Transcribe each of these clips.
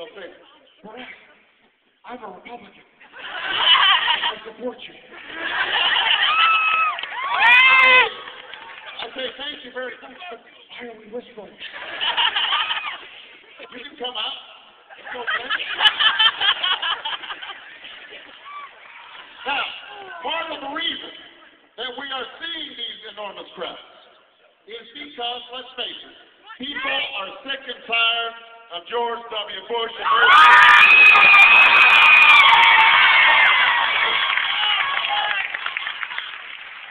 they'll say, Barack, I'm a Republican. I support you. I say, thank you very much, but why are we whispering? You can come out. It's okay. Now, part of the reason that we are seeing these enormous crowds is because, let's face it, people are sick and tired of George W. Bush and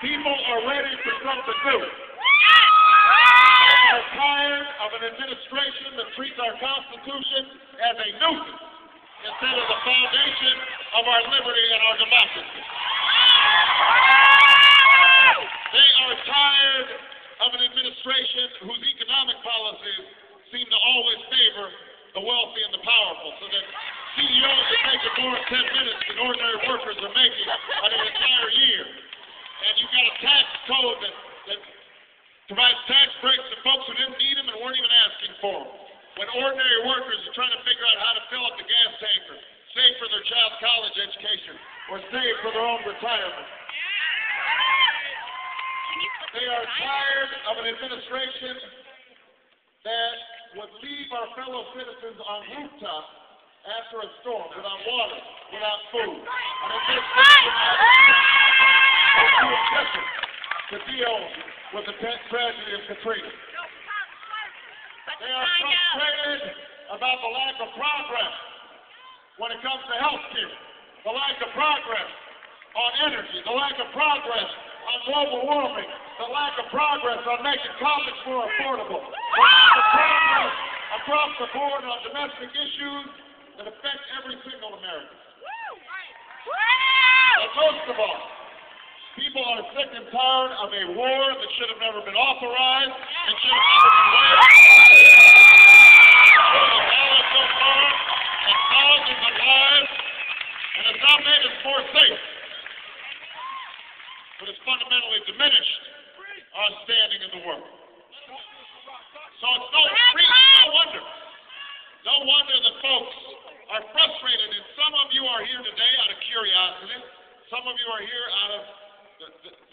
people are ready for something new. They are tired of an administration that treats our Constitution as a nuisance instead of the foundation of our liberty and our democracy. They are tired of an administration whose economic policies seem to always favor the wealthy and the powerful, so that CEOs are making more in 10 minutes than ordinary workers are making in an entire year. And you've got a tax code that provides tax breaks to folks who didn't need them and weren't even asking for them. When ordinary workers are trying to figure out how to fill up the gas tanker, save for their child's college education, or save for their own retirement. They are tired of an administration that would leave our fellow citizens on rooftops after a storm, without water, without food. An administration to deal with the tragedy of Katrina. They are frustrated about the lack of progress when it comes to health care, the lack of progress on energy, the lack of progress on global warming, the lack of progress on making college more affordable, the lack of progress across the board on domestic issues that affect every single American. But most of all, people are sick and tired of a war that should have never been authorized and should have never been waged. So far, and thousands of lives, and has not made us more safe, but has fundamentally diminished our standing in the world. So it's no wonder that folks are frustrated, and some of you are here today out of curiosity. Some of you are here out of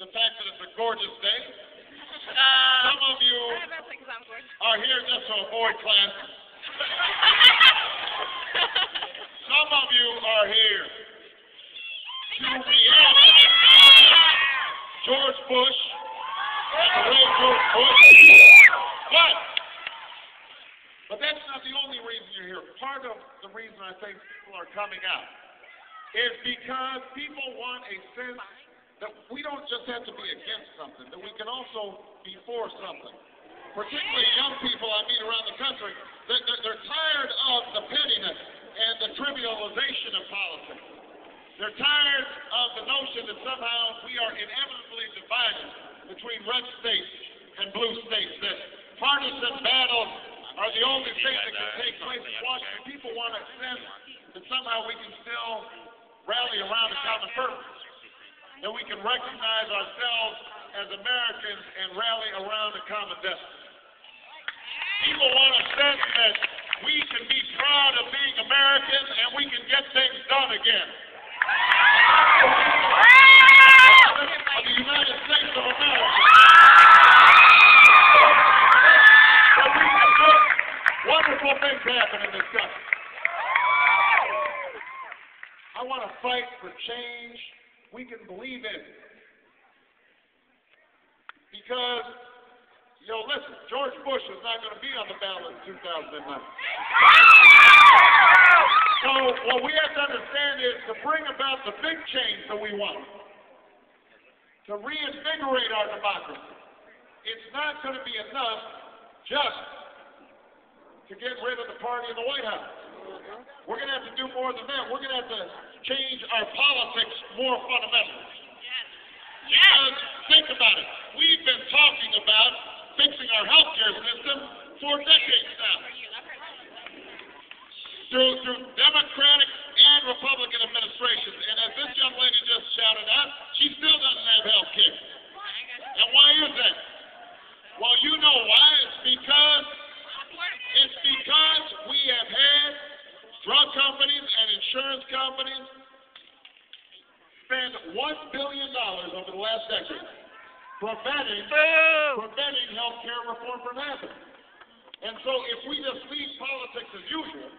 the fact that it's a gorgeous day. Some of you are here just to avoid classes. Some of you are here to react George Bush and the way George Bush. But that's not the only reason you're here. Part of the reason I think people are coming out is because people want a sense that we don't just have to be against something, that we can also be for something. Particularly young people I meet around the country, they're tired of the pettiness and the trivialization of politics. They're tired of the notion that somehow we are inevitably divided between red states and blue states, that partisan battles are the only thing that can take place in Washington. People want a sense that somehow we can still rally around a common purpose, that we can recognize ourselves as Americans and rally around a common destiny. People want a sense that we can be proud of being Americans and we can get things done again. Of the United States of America. That we can make wonderful things happen in this country. I want to fight for change we can believe in. Because, listen, George Bush is not going to be on the ballot in 2009. So what we have to understand is to bring about the big change that we want, to reinvigorate our democracy, it's not going to be enough just to get rid of the party in the White House. We're going to have to do more than that. We're going to have to change our politics more fundamentally. Because, think about it. We've been talking about fixing our healthcare system for decades now. Through Democratic and Republican administrations. And as this young lady just shouted out, she still doesn't have health care. And why is that? Well, you know why. It's because we have had companies spend $1 billion over the last decade preventing health care reform from happening. And so if we just leave politics as usual,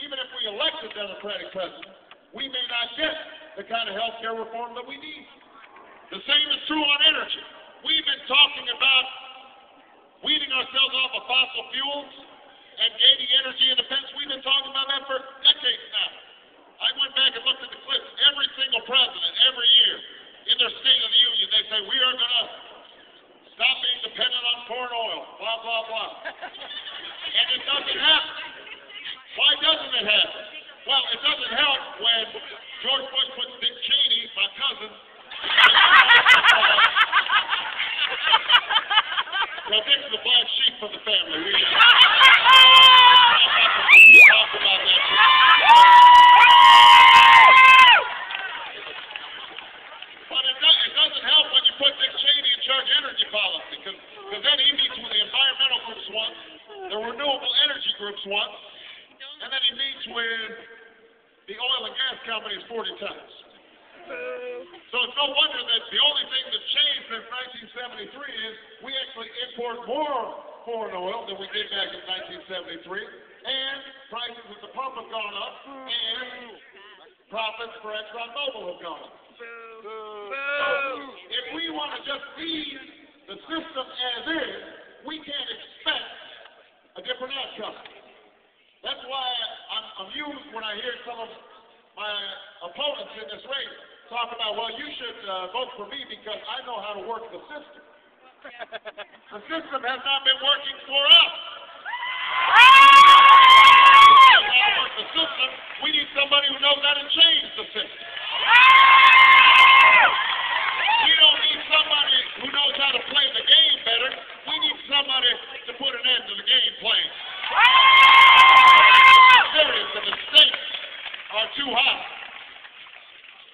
even if we elect a Democratic president, we may not get the kind of health care reform that we need. The same is true on energy. We've been talking about weaning ourselves off of fossil fuels and gaining energy independence. We've been talking about that for decades now. I went back and looked at the clips. Every single president, every year, in their State of the Union, they say, we are going to stop being dependent on foreign oil, blah, blah, blah. And it doesn't happen. Why doesn't it happen? Well, it doesn't help when George Bush puts Dick Cheney, my cousin, well, Dick's the black sheep of the family. We talk about that. But it doesn't help when you put Dick Cheney in charge of energy policy, because then he meets with the environmental groups once, the renewable energy groups once, and then he meets with the oil and gas companies 40 times. So it's no wonder that the only thing that's changed since 1973 is we actually import more foreign oil than we did back in 1973, and prices at the pump have gone up, and profits for ExxonMobil have gone up. So if we want to just leave the system as is, we can't expect a different outcome. That's why I'm amused when I hear some of my opponents in this race talk about, well, you should vote for me because I know how to work the system. The system has not been working for us. We know how to work the system. We need somebody who knows how to change the system. We don't need somebody who knows how to play the game better. We need somebody to put an end to the game playing. It's serious, and the stakes are too high.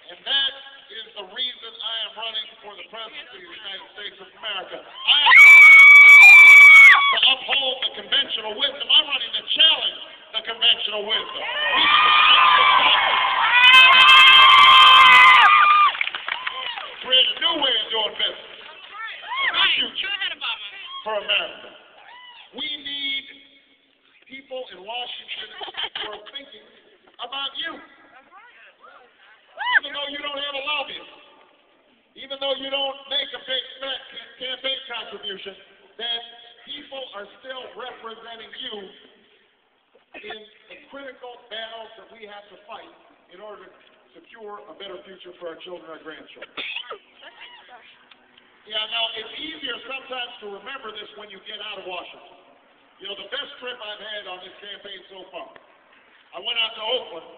And that is the reason I am running for the presidency of the United States of America. I am running to uphold the conventional wisdom. I'm running to challenge the conventional wisdom. We create a new way of doing business. A new future for America. We need people in Washington who are thinking about you. Even though you don't have a lobbyist, even though you don't make a big campaign contribution, that people are still representing you in the critical battles that we have to fight in order to secure a better future for our children and our grandchildren. Yeah, now, it's easier sometimes to remember this when you get out of Washington. You know, the best trip I've had on this campaign so far, I went out to Oakland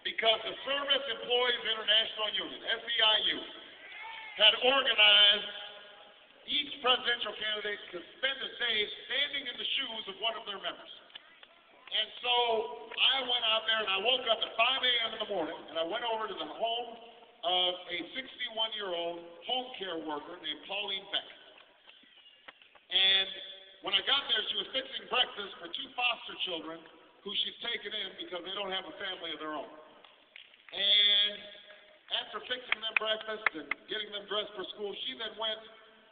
because the Service Employees International Union, SEIU, had organized each presidential candidate to spend a day standing in the shoes of one of their members. And so I went out there and I woke up at 5 a.m. in the morning and I went over to the home of a 61-year-old home care worker named Pauline Beck. And when I got there, she was fixing breakfast for 2 foster children who she's taken in because they don't have a family of their own. And after fixing them breakfast and getting them dressed for school, she then went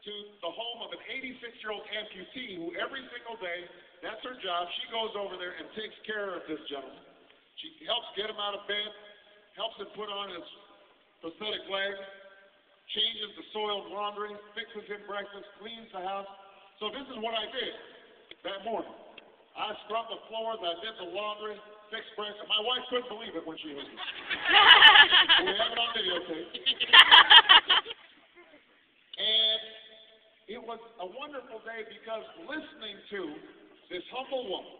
to the home of an 86-year-old amputee who every single day, that's her job, she goes over there and takes care of this gentleman. She helps get him out of bed, helps him put on his prosthetic leg, changes the soiled laundry, fixes him breakfast, cleans the house. So this is what I did that morning. I scrubbed the floors, I did the laundry, fixed breakfast. My wife couldn't believe it when she heard me. We have it on videotape. And it was a wonderful day because listening to this humble woman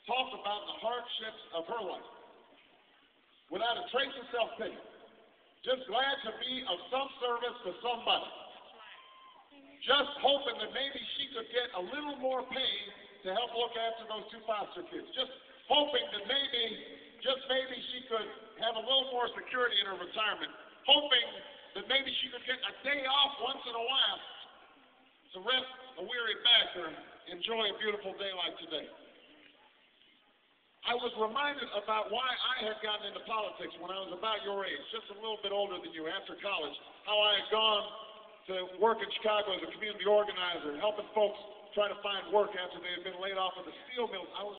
talk about the hardships of her life without a trace of self-pity, just glad to be of some service to somebody, just hoping that maybe she could get a little more pay to help look after those 2 foster kids, just hoping that maybe, just maybe she could have a little more security in her retirement, hoping that maybe she could get a day off once in a while to rest a weary back or enjoy a beautiful day like today. I was reminded about why I had gotten into politics when I was about your age, just a little bit older than you, after college, how I had gone to work in Chicago as a community organizer, helping folks try to find work after they had been laid off of the steel mills. I was